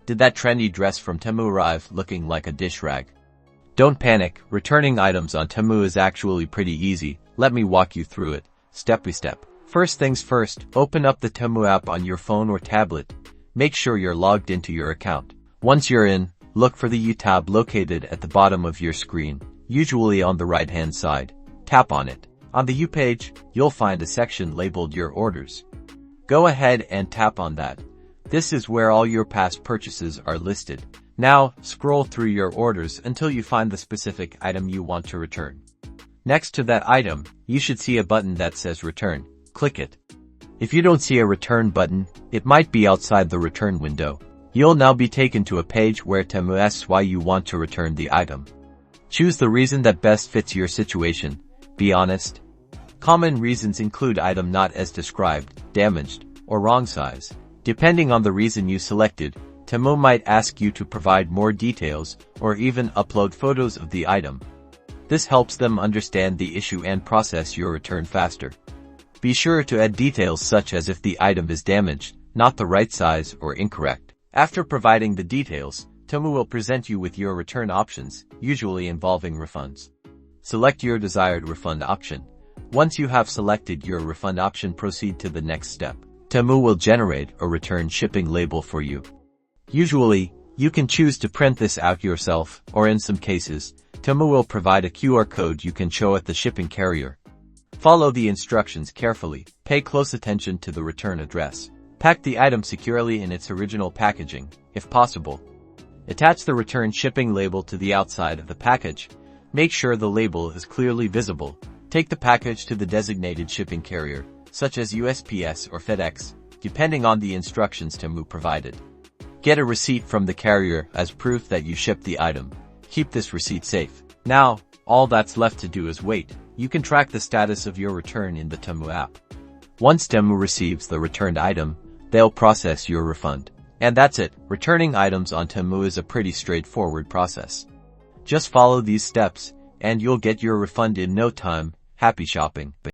Did that trendy dress from Temu arrive looking like a dish rag? Don't panic, returning items on Temu is actually pretty easy. Let me walk you through it, step by step. First things first, open up the Temu app on your phone or tablet. Make sure you're logged into your account. Once you're in, look for the U tab located at the bottom of your screen, usually on the right-hand side. Tap on it. On the U page, you'll find a section labeled Your Orders. Go ahead and tap on that. This is where all your past purchases are listed. Now, scroll through your orders until you find the specific item you want to return. Next to that item, you should see a button that says Return. Click it. If you don't see a return button, it might be outside the return window. You'll now be taken to a page where Temu asks why you want to return the item. Choose the reason that best fits your situation. Be honest. Common reasons include item not as described, damaged, or wrong size. Depending on the reason you selected, Temu might ask you to provide more details or even upload photos of the item. This helps them understand the issue and process your return faster. Be sure to add details such as if the item is damaged, not the right size, or incorrect. After providing the details, Temu will present you with your return options, usually involving refunds. Select your desired refund option. Once you have selected your refund option, proceed to the next step. Temu will generate a return shipping label for you. Usually, you can choose to print this out yourself, or in some cases, Temu will provide a QR code you can show at the shipping carrier. Follow the instructions carefully. Pay close attention to the return address. Pack the item securely in its original packaging, if possible. Attach the return shipping label to the outside of the package. Make sure the label is clearly visible. Take the package to the designated shipping carrier, such as USPS or FedEx, depending on the instructions Temu provided. Get a receipt from the carrier as proof that you shipped the item. Keep this receipt safe. Now, all that's left to do is wait. You can track the status of your return in the Temu app. Once Temu receives the returned item, they'll process your refund. And that's it. Returning items on Temu is a pretty straightforward process. Just follow these steps, and you'll get your refund in no time. Happy shopping.